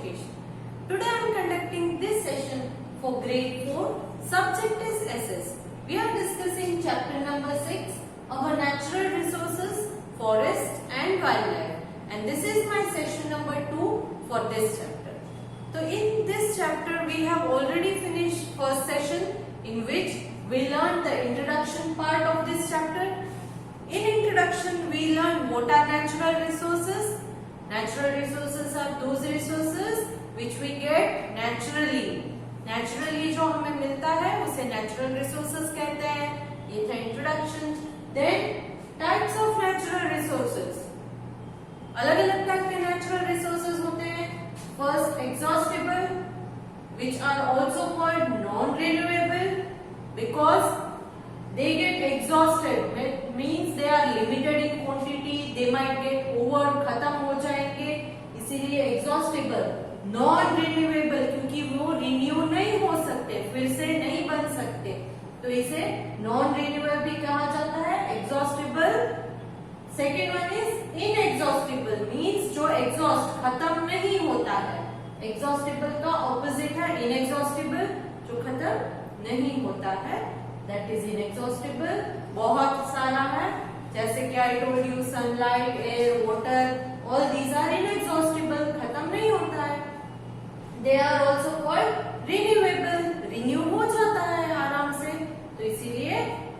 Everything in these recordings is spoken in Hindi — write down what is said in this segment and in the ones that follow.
education. Today I am conducting this session for grade 4. Subject is SS. We are discussing chapter number 6, our natural resources, forest and wildlife. And this is my session number 2 for this chapter. So in this chapter we have already finished first session in which we learned the introduction part of this chapter. In introduction we learned what are natural resources. Natural resources are those resources which we get naturally. Naturally जो हमें मिलता है उसे natural resources कहते हैं. ये था introduction. Then types of natural resources. अलग-अलग टाइप के natural resources होते हैं. First exhaustible, which are also called non-renewable because they get exhausted. Means they are limited in quantity. They might get over, खत्म हो जाएंगे. इसीलिए exhaustible. Non-renewable क्योंकि वो renew नहीं हो सकते, फिर से नहीं बन सकते, तो इसे non-renewable भी कहा जाता है. Exhaustible. Second one is inexhaustible, means जो exhaust खत्म नहीं होता है. Exhaustible का opposite है inexhaustible, जो खत्म नहीं होता है. That is inexhaustible. बहुत सारा है, जैसे कि I told you sunlight, air, water, all these are inexhaustible, खत्म नहीं होता है. They are also called renewable. Renew हो जाता है आराम से, तो इसीलिए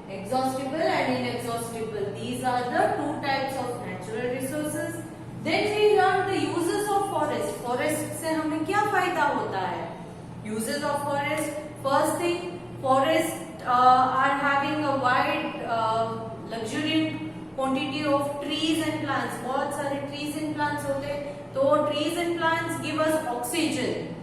exhaustible and inexhaustible. These are the two types of natural resources. Then we learn the uses of forest. Forest से हमें क्या फायदा होता है? Uses of forest. First thing, forest are having a wide luxuriant quantity of trees and plants. बहुत सारे trees and plants होते हैं. तो trees and plants give us oxygen,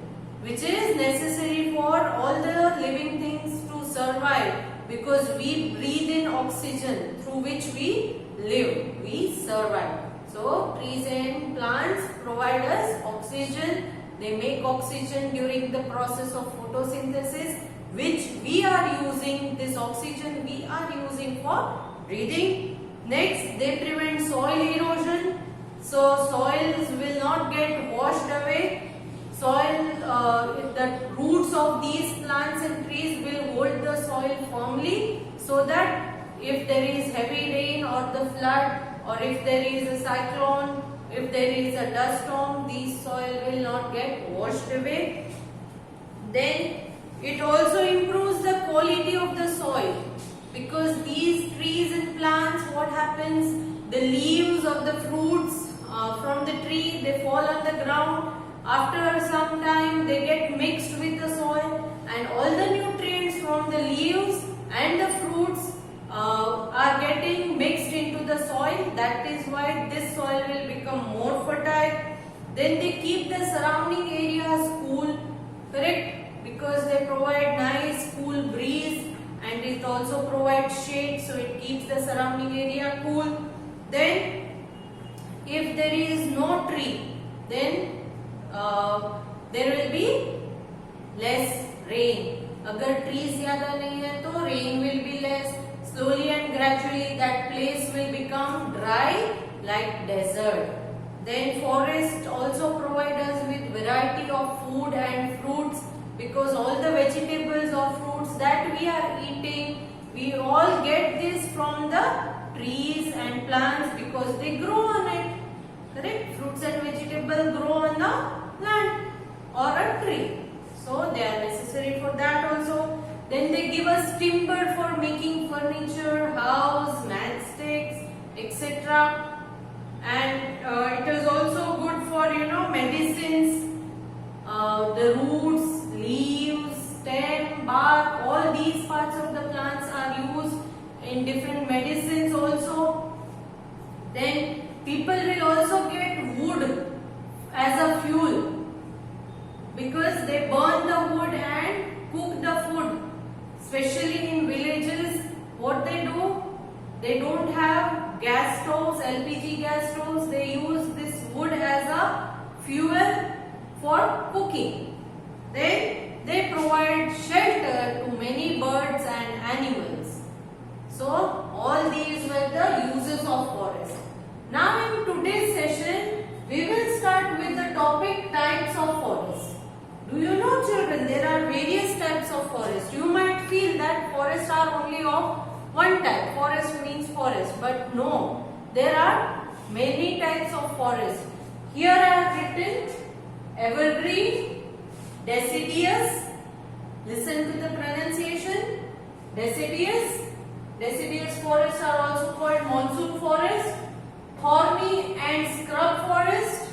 which is necessary for all the living things to survive, because we breathe in oxygen through which we live, we survive. So trees and plants provide us oxygen. They make oxygen during the process of photosynthesis, which we are using. This oxygen we are using for breathing. Next, they prevent soil erosion. So soils will not get washed away. Soil, the roots of these plants and trees will hold the soil firmly, so that if there is heavy rain or the flood, or if there is a cyclone, if there is a dust storm, these soil will not get washed away. Then it also improves the quality of the soil, because these trees and plants, what happens, the leaves of the fruits from the tree, they fall on the ground. After some time they get mixed with the soil, and all the nutrients from the leaves and the fruits are getting mixed into the soil. That is why this soil will become more fertile. Then they keep the surrounding areas cool, correct, because they provide nice cool breeze, and it also provides shade, so it keeps the surrounding area cool. Then if there is no tree, then there will be less rain. अगर trees ज़्यादा नहीं है तो rain will be less. Slowly and gradually that place will become dry like desert. Then forest also provide us with variety of food and fruits, because all the vegetables or fruits that we are eating, we all get this from the trees and plants, because they grow on it. Correct? Fruits and vegetables grow on the plant or a tree. So they are necessary for that also. Then they give us timber for making furniture, house, matchsticks, etc. And it is also good for, medicines. The roots, leaves, stem, bark, all these parts of the plants are used in different medicines also. Then people will also get wood as a fuel, because they burn the wood and cook the food. Especially in villages, what they do, they don't have gas stoves, LPG gas stoves. They use this wood as a fuel for cooking. Then they provide shelter to many birds and animals. So all these were the uses of forest. Now in today's session, we will start with the topic types of forest. only of one type. Forest means forest, but no, there are many types of forest. Here I have written evergreen, deciduous. Listen to the pronunciation. Deciduous. Deciduous forests are also called monsoon forest, thorny and scrub forest,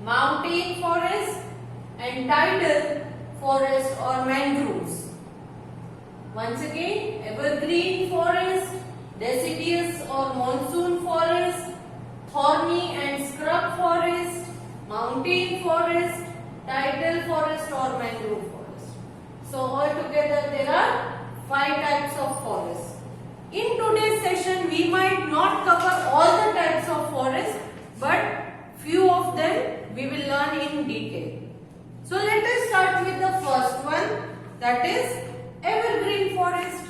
mountain forest, and tidal forest or mangroves. Once again, evergreen forest, deciduous or monsoon forest, thorny and scrub forest, mountain forest, tidal forest or mangrove forest. So altogether there are 5 types of forests. In today's session we might not cover all the types of forest, but few of them we will learn in detail. So let us start with the first one, that is evergreen forest.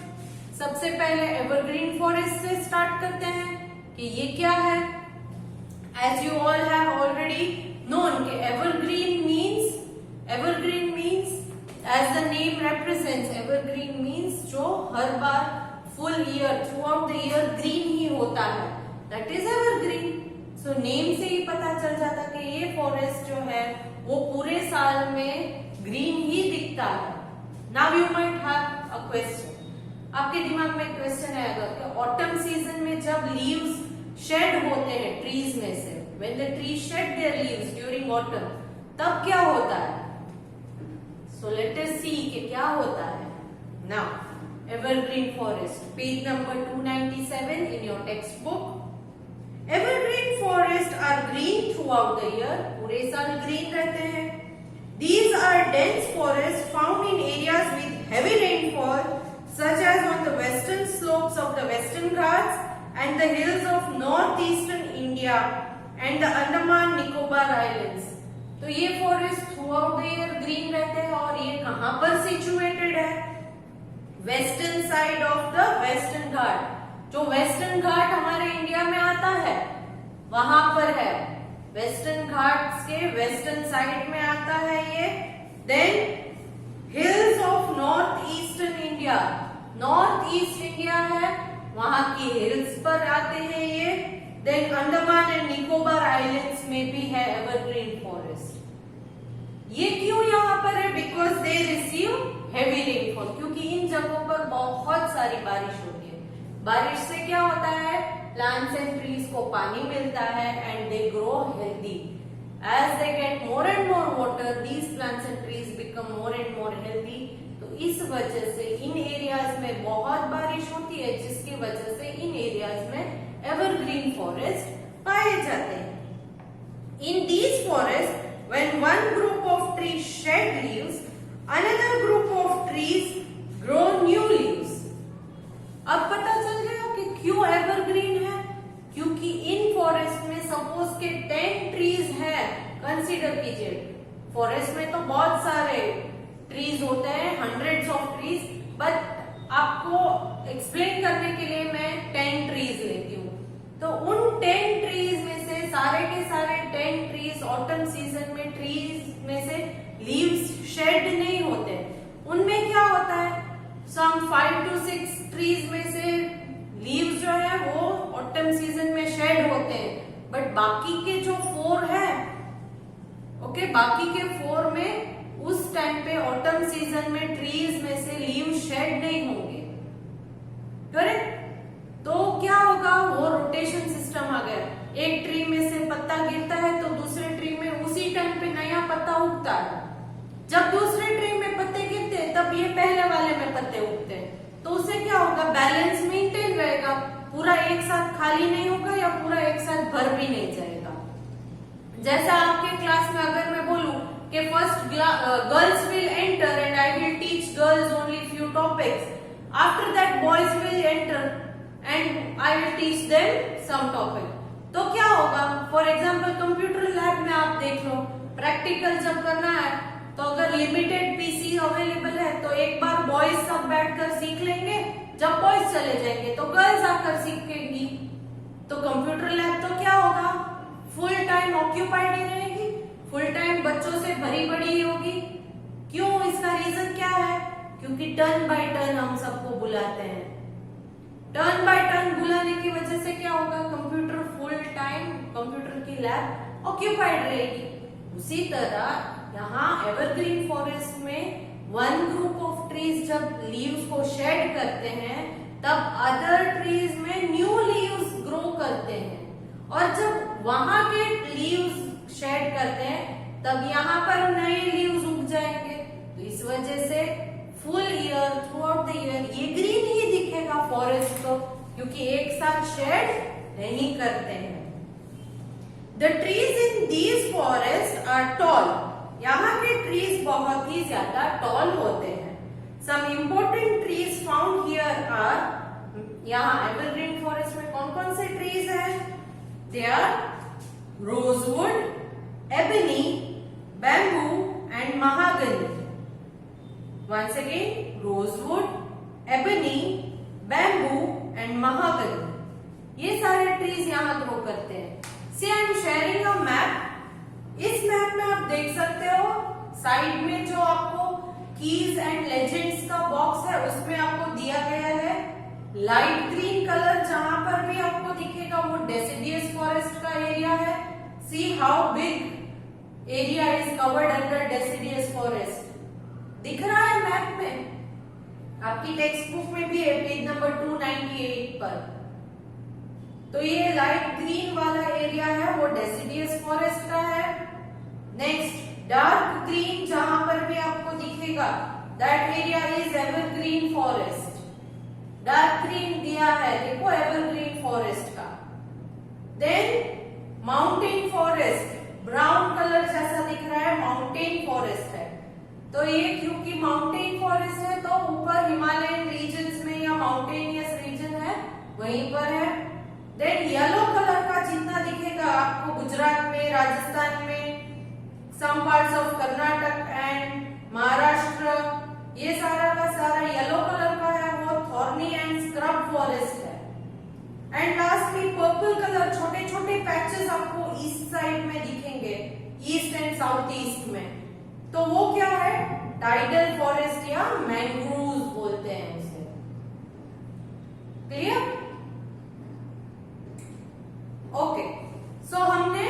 सबसे पहले evergreen forest से start करते हैं कि ये क्या है. As you all have already known कि evergreen means as the name represents, evergreen means जो हर बार full year throughout the year green ही होता है, that is evergreen. So name से ही पता चल जाता कि ये forest जो है वो पूरे साल में green ही दिखता है. Now you might have a question. आपके दिमाग में क्वेश्चन आएगा कि ऑटम सीजन में जब लीव्स शेड होते हैं ट्रीज में से, when the trees shed their leaves during autumn, तब क्या होता है? So let us see कि क्या होता है. Now evergreen forest, page number 297 in your textbook. Evergreen forests are green throughout the year. पूरे साल green रहते हैं. These are dense forests found in areas with heavy rainfall, such as on the western slopes of the Western Ghats and the hills of northeastern India and the Andaman Nicobar Islands. तो ये forest throughout the year green रहते हैं और ये कहाँ पर सिचुएटेड है? Western side of the western Ghat. जो वेस्टर्न घाट हमारे इंडिया में आता है वहां पर है. वेस्टर्न घाट्स के वेस्टर्न साइड में आता है ये. Then hills of north eastern India, north east India है वहां की हिल्स पर आते हैं ये. Then Andaman and Nicobar islands में भी है एवरग्रीन फॉरेस्ट. ये क्यों यहाँ पर है? Because they receive heavy rainfall, क्योंकि इन जगहों पर बहुत सारी बारिश होती है. बारिश से क्या होता है? प्लांट्स एंड ट्रीज को पानी मिलता है and they grow healthy. As they get more and more water, these plants and trees become more and more healthy. तो इस वजह से इन एरियाज में बहुत बारिश होती है, जिसकी वजह से इन एरियाज में evergreen forest पाए जाते हैं. In these forests, when one group of trees shed leaves, another group of trees grow new leaves. अब पता चल गया कि क्यों evergreen है? क्योंकि इन फॉरेस्ट में सपोज के 10 ट्रीज है. कंसीडर कीजिए, फॉरेस्ट में तो बहुत सारे ट्रीज होते हैं, hundreds of trees, बट आपको एक्सप्लेन करने के लिए मैं 10 ट्रीज लेती हूँ. तो उन 10 ट्रीज में से सारे के सारे 10 ट्रीज ऑटम सीजन में ट्रीज में से लीव्स शेड नहीं होते. उनमें क्या होता है? सम 5 to 6 ट्रीज में से लीव्स जो है वो ऑटम सीजन में शेड होते हैं, बट बाकी के जो 4 है, बाकी के 4 में उस टाइम पे ऑटम सीजन में ट्रीज में से लीव शेड नहीं होंगे. करेक्ट? तो क्या होगा? वो रोटेशन सिस्टम आ गया. एक ट्री में से पत्ता गिरता है तो दूसरे ट्री में उसी टाइम पे नया पत्ता उगता है. जब दूसरे ट्री में पत्ते गिरते हैं तब ये पहले वाले में पत्ते उगते हैं. तो उससे क्या होगा? बैलेंस मेंटेन रहेगा. पूरा एक साथ खाली नहीं होगा या पूरा एक साथ भर भी नहीं जाएगा. जैसा आपके क्लास में अगर मैं बोलूं कि first girls will enter and I will teach girls only few topics, after that boys will enter and I will teach them some topic. तो क्या होगा? फॉर एग्जाम्पल कंप्यूटर लैब में आप देख लो, प्रैक्टिकल जब करना है तो अगर लिमिटेड पीसी अवेलेबल है तो एक बार बॉयज सब बैठकर सीख लेंगे, जब बॉयज चले जाएंगे तो गर्ल्स आकर सीखेंगी. तो कंप्यूटर लैब तो क्या होगा? फुल टाइम ऑक्यूपाइड ही रहेगी, फुल टाइम बच्चों से भरी पड़ी ही होगी. क्यों? इसका रीजन क्या है? क्योंकि टर्न बाय टर्न हम सबको बुलाते हैं. टर्न बाय टर्न बुलाने की वजह से क्या होगा, कंप्यूटर फुल टाइम कंप्यूटर की लैब ऑक्यूपाइड रहेगी। उसी तरह यहाँ एवरग्रीन फॉरेस्ट में वन ग्रुप ऑफ ट्रीज जब लीव्स को शेड करते हैं तब अदर ट्रीज में न्यू लीव्स ग्रो करते हैं, और जब वहां के लीव्स शेड करते हैं तब यहाँ पर नए लीव्स उग जाएंगे। तो इस वजह से full year through out the year ये ग्रीन ही दिखेगा फॉरेस्ट को, क्योंकि एक साथ शेड नहीं करते हैं। The trees in these forests are tall. यहाँ के ट्रीज बहुत ही ज्यादा टॉल होते हैं। Some important trees found here are, यहाँ एवरग्रीन फॉरेस्ट में कौन कौन से ट्रीज हैं? They are rosewood, ebony, bamboo and mahogany. Once again, rosewood, ebony, bamboo and mahogany. ये सारे ट्रीज यहाँ ग्रो करते हैं। See, I am sharing a map. इस मैप में आप देख सकते हो साइड में जो आपको कीज एंड लेजेंड्स का बॉक्स है उसमें आपको दिया गया है लाइट ग्रीन कलर, जहां पर भी आपको दिखेगा वो डेसिडियस फॉरेस्ट का एरिया है। See how big area is covered under deciduous forest, दिख रहा है मैप में, आपकी टेक्स्ट बुक में भी है पेज नंबर 298 पर। तो ये लाइट ग्रीन वाला एरिया है वो डेसिडियस फॉरेस्ट का है। नेक्स्ट डार्क ग्रीन जहां पर भी आपको दिखेगा that area is evergreen forest. Dark green दिया है देखो एवरग्रीन फॉरेस्ट का। Then mountain forest, brown colour जैसा दिख रहा है माउंटेन फॉरेस्ट है। तो ये क्योंकि माउंटेन फॉरेस्ट है तो ऊपर हिमालयन रीजन्स में या माउंटेनियस रीजन है वहीं पर है। देन येलो कलर का जितना दिखेगा आपको गुजरात में, राजस्थान में, some parts of Karnataka and Maharashtra, ये सारा का सारा येलो कलर का है वो थॉर्नी एंड स्क्रब फॉरेस्ट है। एंड लास्टली पर्पल कलर, छोटे छोटे पैचेस आपको ईस्ट साइड में दिखेंगे, ईस्ट एंड साउथ ईस्ट में, तो वो क्या है टाइडल फॉरेस्ट या मैंग्रोव्स बोलते हैं उसे। क्लियर? ओके, सो हमने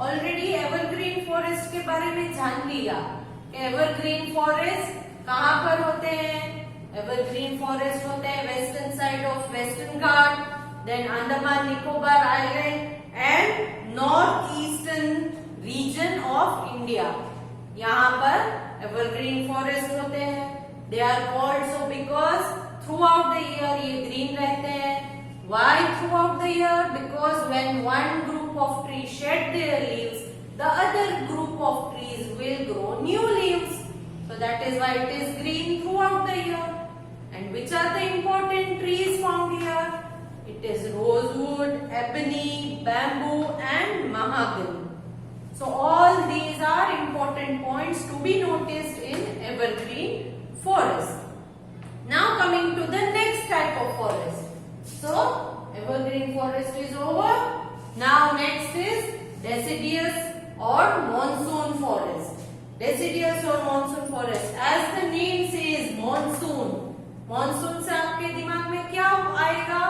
ऑलरेडी एवरग्रीन फॉरेस्ट के बारे में जान लिया कि एवरग्रीन फॉरेस्ट कहां पर होते हैं। एवरग्रीन फॉरेस्ट होते हैं western side of western Ghat, then Andaman Nicobar island and north eastern region of India, यहाँ पर एवरग्रीन फॉरेस्ट होते हैं। They are called so because throughout the year ये ग्रीन रहते हैं। Why throughout the year? Because when one group of trees shed their leaves, the other group of trees will grow new leaves. So that is why it is green throughout the year. And which are the important trees found here? It is rosewood, ebony, bamboo and mahogany. So all these are important points to be noticed in evergreen forest. Now coming to the next type of forest. So evergreen forest is over. Now next is deciduous or monsoon forest. Deciduous or monsoon forest. As the name says, monsoon. Monsoon से आपके दिमाग में क्या आएगा?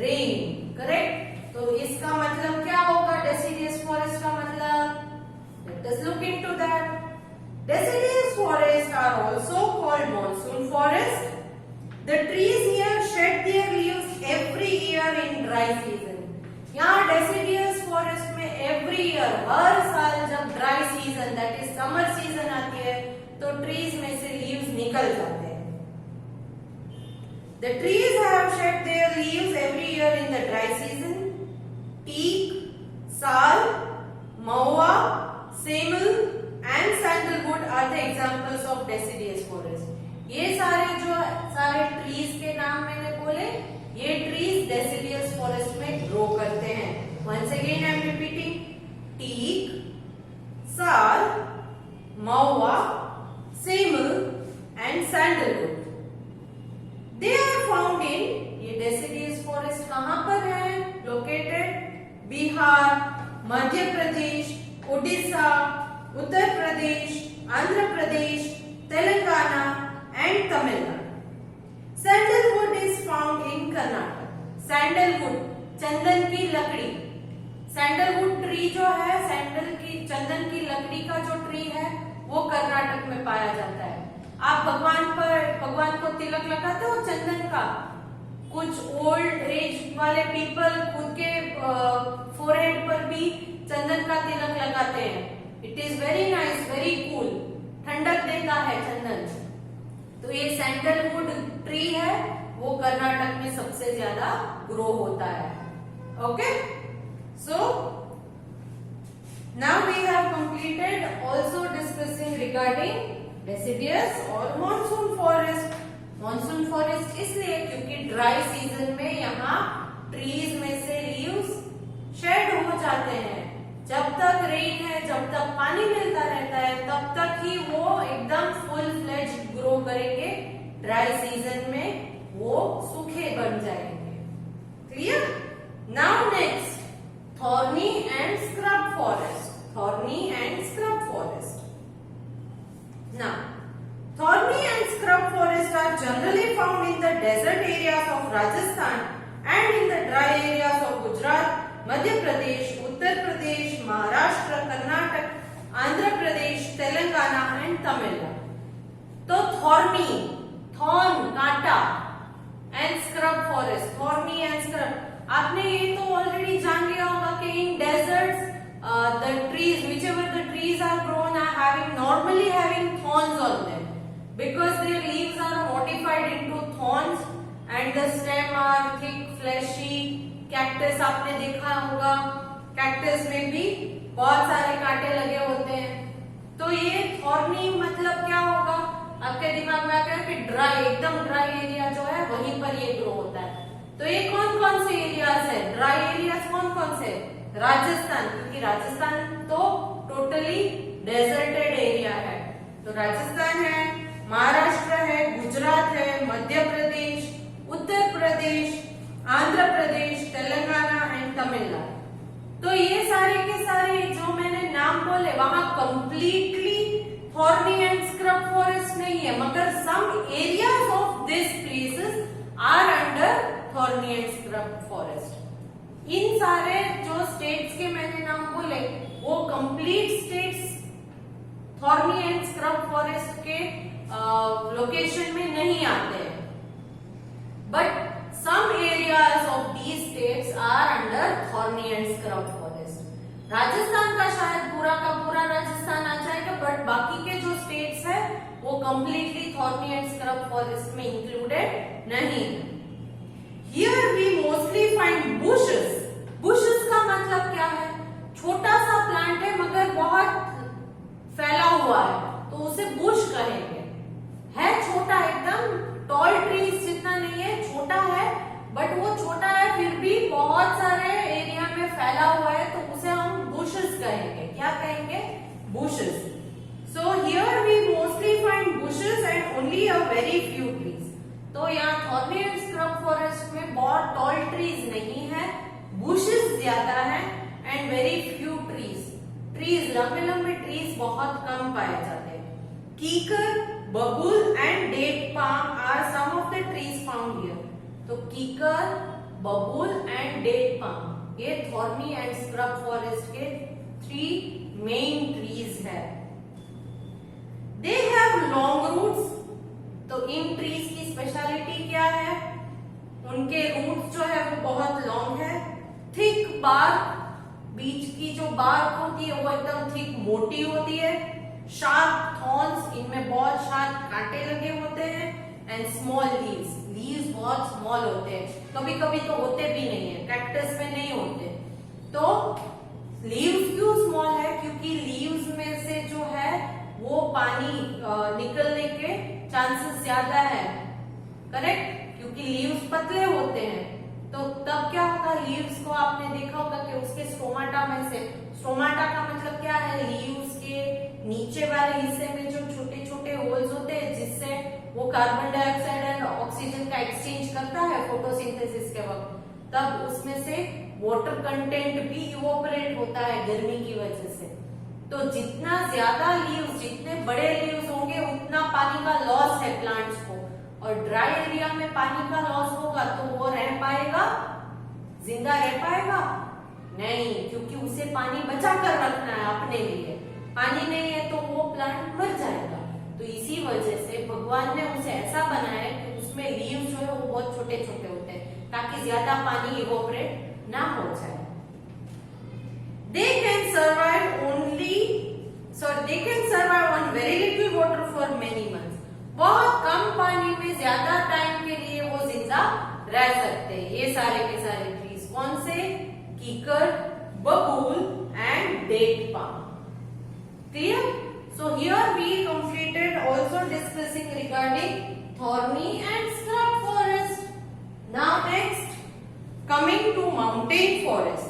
Rain, correct? तो इसका मतलब क्या होगा? Deciduous forest का मतलब? Let us look into that. Deciduous forests are also called monsoon forest. The trees here shed their leaves every year in dry season. यहाँ deciduous forest में every year हर साल जब dry season that is summer season आती है तो trees में से leaves निकल जाते हैं। The trees have shed their leaves every year in the dry season. Teak, sal, mahua, semel and sandalwood are the examples of deciduous forest. ये सारे ट्रीज के नाम मैंने बोले, ये ट्रीज डेसिडियस फॉरेस्ट में ग्रो करते हैं। Once again I am repeating, teak, sal, mahua, semal and sandalwood, they are found in, ये डेसिडियस फॉरेस्ट कहां पर है? Located Bihar, Madhya Pradesh, Odisha, Uttar Pradesh, Andhra Pradesh, Telangana and Tamil Nadu. Sandalwood is found in Karnataka. Sandalwood, चंदन की लकड़ी. सैंडलवुड ट्री जो है, चंदन की लकड़ी का जो ट्री है वो कर्नाटक में पाया जाता है. आप भगवान को तिलक लगाते हो चंदन का. कुछ ओल्ड एज वाले पीपल खुद के फोरहेड पर भी चंदन का तिलक लगाते हैं. It is very nice, very cool. ठंडक देता है चंदन. तो ये सैंडलवुड ट्री है, वो कर्नाटक में सबसे ज्यादा ग्रो होता है. Okay, so now we have completed also discussing regarding deciduous or monsoon forest. Monsoon forest इसलिए क्योंकि ड्राई सीजन में यहाँ ट्रीज में से लीव्स शेड हो जाते हैं. जब तक रेन है, जब तक पानी मिलता रहता है, तब तक ही वो एकदम फुल फ्लेज ग्रो करेंगे. ड्राई सीजन में वो सूखे बन जाएंगे. Clear? Now next, thorny and scrub forest. Thorny and scrub forest. Now, thorny and scrub forest are generally found in the desert areas of Rajasthan and in the dry areas of Gujarat, Madhya Pradesh, Uttar Pradesh, Maharashtra, Karnataka, Andhra Pradesh, Telangana and Tamil Nadu. तो thorny, thorn कांटा, and scrub forest, thorny and scrub. आपने ये तो ऑलरेडी जान लिया होगा कि इन desserts the trees, whichever the trees are grown, are normally having thorns on them because their leaves are modified into thorns and the stem are thick, fleshy. Cactus आपने देखा होगा, cactus में भी बहुत सारे कांटे लगे होते हैं. तो ये thorny मतलब क्या होगा? आपके दिमाग में आ गया कि ड्राई, एकदम ड्राई एरिया जो है वहीं पर ये ग्रो होता है. तो ये कौन कौन से एरियाज है? ड्राई एरियाज कौन कौन से? राजस्थान, क्योंकि राजस्थान तो टोटली डेजर्टेड एरिया है. तो राजस्थान है, महाराष्ट्र है, गुजरात है, मध्य प्रदेश, उत्तर प्रदेश, आंध्र प्रदेश, तेलंगाना एंड तमिलनाडु. तो ये सारे के सारे जो मैंने नाम बोले वहां completely thorny and scrub forest नहीं है, मगर some areas of this places are under thorny and scrub forest. इन सारे जो स्टेट्स के मैंने नाम बोले वो complete states thorny and scrub forest के लोकेशन में नहीं आते हैं. But some areas of these states are under thorny and scrub forest. Rajasthan का शायद पूरा का पूरा राजस्थान आ जाएगा, बट बाकी के जो स्टेट्स है वो completely thorny and scrub forest में इंक्लूडेड नहीं है. Here we mostly find bushes. Bushes का मतलब क्या है? छोटा सा प्लांट है मगर बहुत फैला हुआ है, तो उसे बुश कहेंगे. है छोटा, एकदम टॉल ट्रीज जितना नहीं है, छोटा है, बट वो छोटा है फिर भी बहुत सारे एरिया में फैला हुआ है, तो उसे हम bushes कहेंगे. क्या कहेंगे? Bushes. So here we mostly find bushes and only a very few trees. तो यहाँ थॉर्नी एंड स्क्रब फॉरेस्ट में बहुत टॉल ट्रीज नहीं है, बुशेस ज्यादा है and very few trees. Trees, लंबे लंबे ट्रीज बहुत कम पाए जाते हैं. Kikar, babool and date palm are some of the trees found here. तो kikar, babool and date palm ये थॉर्नी एंड स्क्रब फॉरेस्ट के 3 मेन ट्रीज है. They have long roots. तो इन ट्रीज की स्पेशलिटी क्या है? उनके रूट्स जो है वो बहुत लॉन्ग है. थिक बार्क, बीच की जो बार्क होती है वो एकदम थिक मोटी होती है. शार्प थॉर्न्स, इनमें बहुत शार्प कांटे लगे होते हैं. एंड स्मॉल लीव्स, लीव्स बहुत स्मॉल होते हैं, कभी कभी तो होते भी नहीं है, कैक्टस में नहीं होते. तो लीव्स क्यों स्मॉल है? क्योंकि लीव्स में से जो है वो पानी निकलने के चांसेस ज्यादा है. करेक्ट? क्योंकि लीव्स पतले होते हैं. तो तब क्या होगा? लीव्स को आपने देखा होगा कि उसके स्टोमाटा में से, स्टोमाटा का मतलब क्या है? लीव्स के नीचे वाले हिस्से में जो छोटे छोटे होल्स होते हैं जिससे वो कार्बन डाइऑक्साइड एंड ऑक्सीजन का एक्सचेंज करता है फोटोसिंथेसिस के वक्त, तब उसमें से वाटर कंटेंट भी इवोपरेट होता है गर्मी की वजह से. तो जितना ज्यादा लीव्स, जितने बड़े लीव्स होंगे उतना पानी का लॉस है प्लांट्स को, और ड्राई एरिया में पानी का लॉस होगा तो वो रह पाएगा, जिंदा रह पाएगा? नहीं, क्योंकि उसे पानी बचा कर रखना है अपने लिए। पानी नहीं है तो वो प्लांट मर जाएगा। तो इसी वजह से भगवान ने उसे ऐसा बनाया कि उसमें लीव्स जो है वो बहुत छोटे छोटे होते हैं ताकि ज्यादा पानी इवोपरेट ना हो जाए। They can survive on very little water for many months. बहुत कम पानी में ज्यादा टाइम के लिए वो जिंदा रह सकते हैं। ये सारे के सारे ट्रीज कौन से? Kikar, babool and date palm. Clear? So here we completed also discussing regarding thorny and scrub forest. Now next, coming to mountain forest.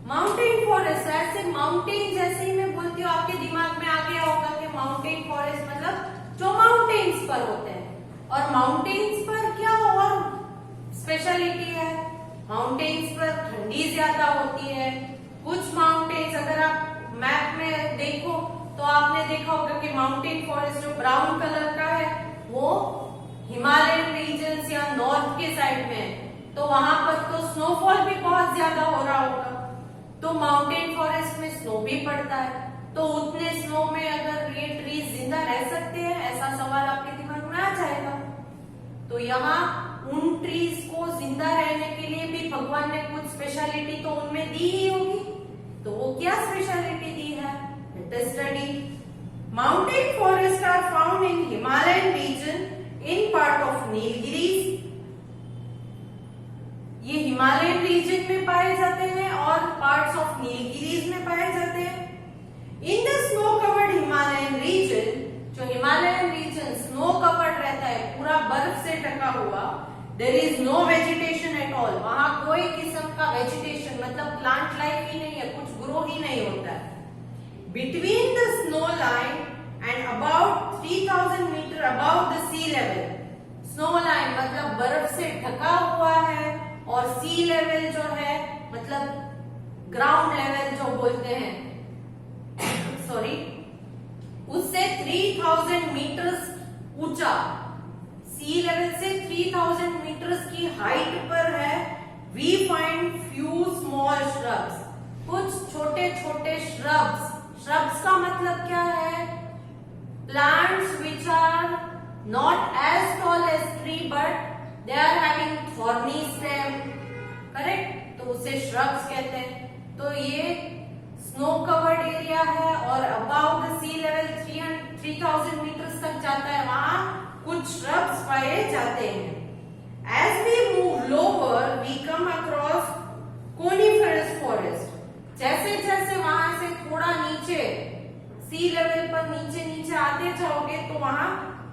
Mountain forest ऐसे माउंटेन जैसे ही मैं बोलती हूँ आपके दिमाग में आ गया होगा कि माउंटेन फॉरेस्ट मतलब जो माउंटेन्स पर होते हैं। और माउंटेन्स पर क्या और स्पेशलिटी है? माउंटेन्स पर ठंडी ज्यादा होती है। कुछ माउंटेन्स अगर आप मैप में देखो तो आपने देखा होगा कि माउंटेन फॉरेस्ट जो ब्राउन कलर का है वो हिमालयन रीजन्स या नॉर्थ के साइड में है, तो वहां पर तो स्नोफॉल भी बहुत ज्यादा हो रहा होगा। तो माउंटेन फॉरेस्ट में स्नो भी पड़ता है, तो उतने स्नो में अगर ये ट्रीज जिंदा रह सकते हैं, ऐसा सवाल आपके दिमाग में आ जाएगा। तो यहाँ उन ट्रीज को जिंदा रहने के लिए भी भगवान ने कुछ स्पेशलिटी तो उनमें दी ही होगी। तो वो क्या स्पेशलिटी दी है? Let us study. Mountain forest are found in Himalayan region in part of Nilgiris. ये हिमालयन रीजन में पाए जाते हैं और पार्ट्स ऑफ नीलगिरीज में पाए जाते हैं। In the snow covered Himalayan region, जो हिमालयन रीजन स्नो कवर्ड रहता है, पूरा बर्फ से ढका हुआ, there is no vegetation at all. वहां कोई किस्म का वेजिटेशन मतलब प्लांट लाइफ ही नहीं है, कुछ ग्रो ही नहीं होता है। Between the snow line and about 3000 metre about the sea level. Snow line मतलब बर्फ से ढका हुआ है और सी लेवल जो है मतलब ग्राउंड लेवल जो बोलते हैं सॉरी, उससे 3000 मीटर्स ऊंचा, सी लेवल से 3000 मीटर्स की हाइट पर है। We find few small shrubs, कुछ छोटे छोटे श्रब्स। श्रब्स का मतलब क्या है? Plants which are not as tall as tree but they are having thorny stem, correct? तो उसे श्रब्स कहते हैं। तो ये स्नो कवर्ड एरिया है और about the sea level 3000 metres तक जाता है, वहां कुछ श्रब्स पाए जाते हैं। As we move lower we come across coniferous forest. जैसे जैसे वहां से थोड़ा नीचे सी लेवल पर नीचे नीचे आते जाओगे तो वहां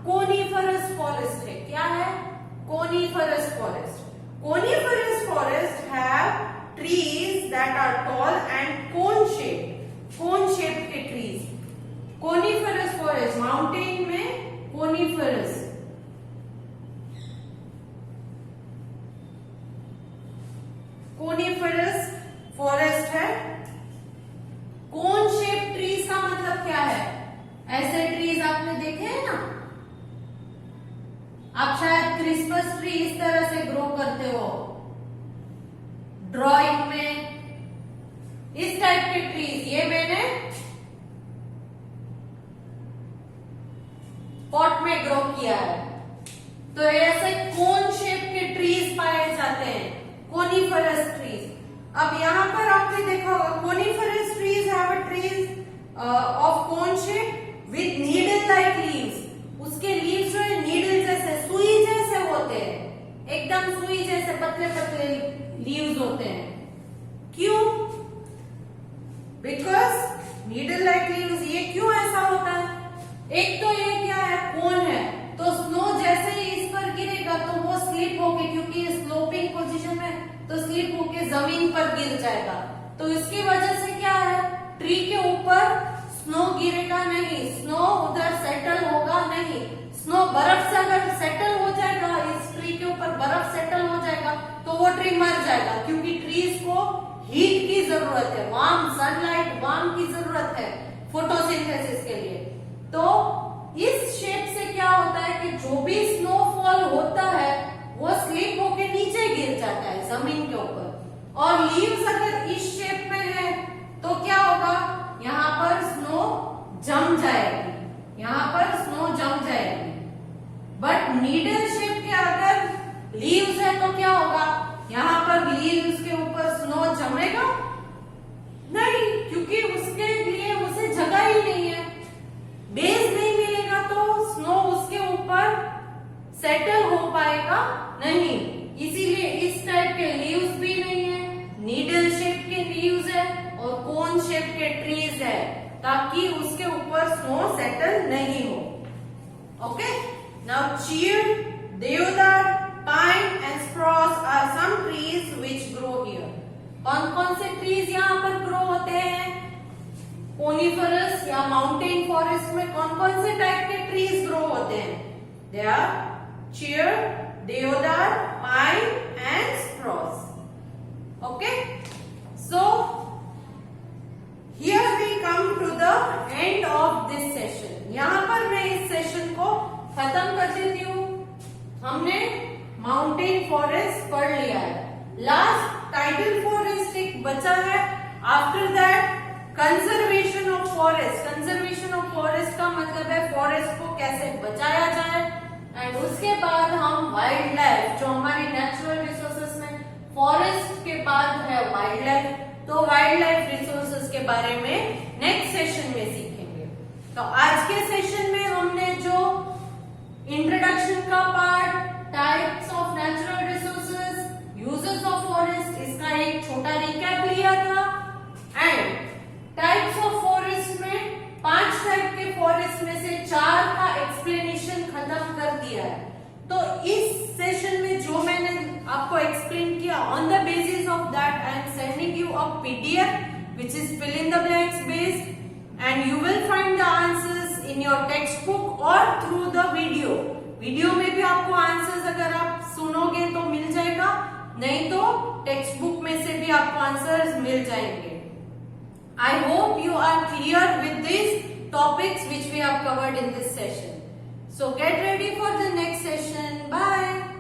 कोनिफरस फॉरेस्ट है। क्या है? Coniferous forest. Coniferous forest have trees that are tall and cone shaped के trees। कोनिफरस फॉरेस्ट माउंटेन में कोनिफरस फॉरेस्ट है। कोन शेप ट्रीज का मतलब क्या है? ऐसे ट्रीज आपने देखे हैं ना, आप शायद क्रिसमस ट्री इस तरह से ग्रो करते हो ड्राइंग में, इस टाइप के ट्रीज। ये मैंने पॉट में ग्रो किया है। तो ऐसे कोन शेप के ट्रीज पाए जाते हैं, कोनिफरस ट्रीज। अब यहाँ पर आपने देखा होगा coniferous trees have trees of cone shape with needle like leaves. उसके लीव्स जो है नीडल जैसे, सुई जैसे होते हैं, एकदम सुई जैसे पतले पतले लीव्स होते हैं। क्यों? Because needle like leaves. ये क्यों ऐसा होता है? एक तो ये क्या है? कोन है, तो स्नो जैसे ही इस पर गिरेगा तो वो स्लिप होके, क्योंकि ये स्लोपिंग पोजीशन है तो स्लिप होके जमीन पर गिर जाएगा। तो इसकी वजह से क्या है? ट्री के ऊपर स्नो गिरेगा नहीं, स्नो उधर सेटल होगा नहीं। स्नो बर्फ से अगर सेटल हो जाएगा, इस ट्री के ऊपर बर्फ सेटल हो जाएगा तो वो ट्री मर जाएगा, क्योंकि ट्रीज को हीट की जरूरत है, वार्म सनलाइट वार्म की जरूरत है। फोटोसिंथेसिस के लिए। तो इस शेप से क्या होता है कि जो भी स्नोफॉल होता है वो स्लिप होके नीचे गिर जाता है जमीन के ऊपर, और लीव्स अगर इस शेप में है तो क्या होगा, यहाँ पर स्नो जम जाएगी, यहाँ पर स्नो जम जाएगी। बट नीडल शेप के अगर लीव्स है तो क्या होगा, यहाँ पर लीव्स के ऊपर स्नो जमेगा नहीं, क्योंकि उसके लिए उसे जगह ही नहीं है, बेस नहीं मिलेगा तो स्नो उसके ऊपर सेटल हो पाएगा नहीं। इसीलिए इस टाइप के लीव्स भी नहीं है, नीडल शेप के लीव्स है और कोन शेप के ट्रीज है, ताकि उसके ऊपर स्नो सेटल नहीं हो। Okay, now chir, deodar, pine and spruce are some trees which grow here. कौन कौन से ट्रीज यहाँ पर ग्रो होते हैं? कोनिफरस या माउंटेन फॉरेस्ट में कौन कौन से टाइप के ट्रीज ग्रो होते हैं? They are chir, deodar, pine and spruce. Okay, so here we come to the end of this session. यहाँ पर मैं इस सेशन को खत्म कर देती हूँ। हमने माउंटेन फॉरेस्ट पढ़ लिया है, लास्ट टाइडल फॉरेस्ट एक बचा है। After that conservation of forest. Conservation of forest का मतलब है फॉरेस्ट को कैसे बचाया जाए, एंड उसके बाद हम वाइल्ड लाइफ, जो हमारी नेचुरल रिसोर्सेस में फॉरेस्ट के बाद है वाइल्ड लाइफ, तो वाइल्ड लाइफ रिसोर्सेस के बारे में नेक्स्ट सेशन में सीखेंगे। तो आज के सेशन में हमने जो इंट्रोडक्शन का part, types of natural resources, uses of forest, इसका एक छोटा रिकैप लिया था। एंड टाइप्स ऑफ फॉरेस्ट में 5 टाइप के फॉरेस्ट में से 4 का एक्सप्लेनेशन खत्म कर दिया है। तो इस सेशन में जो मैंने आपको एक्सप्लेन किया, on the basis of that I am sending you a PDF which is fill in the blanks based, and you will find the answers in your text book और थ्रू द वीडियो। वीडियो में भी आपको आंसर्स अगर आप सुनोगे तो मिल जाएगा, नहीं तो टेक्स्ट बुक में से भी आपको आंसर्स मिल जाएंगे। I hope you are clear with these topics which we have covered in this session. So get ready for the next session. Bye.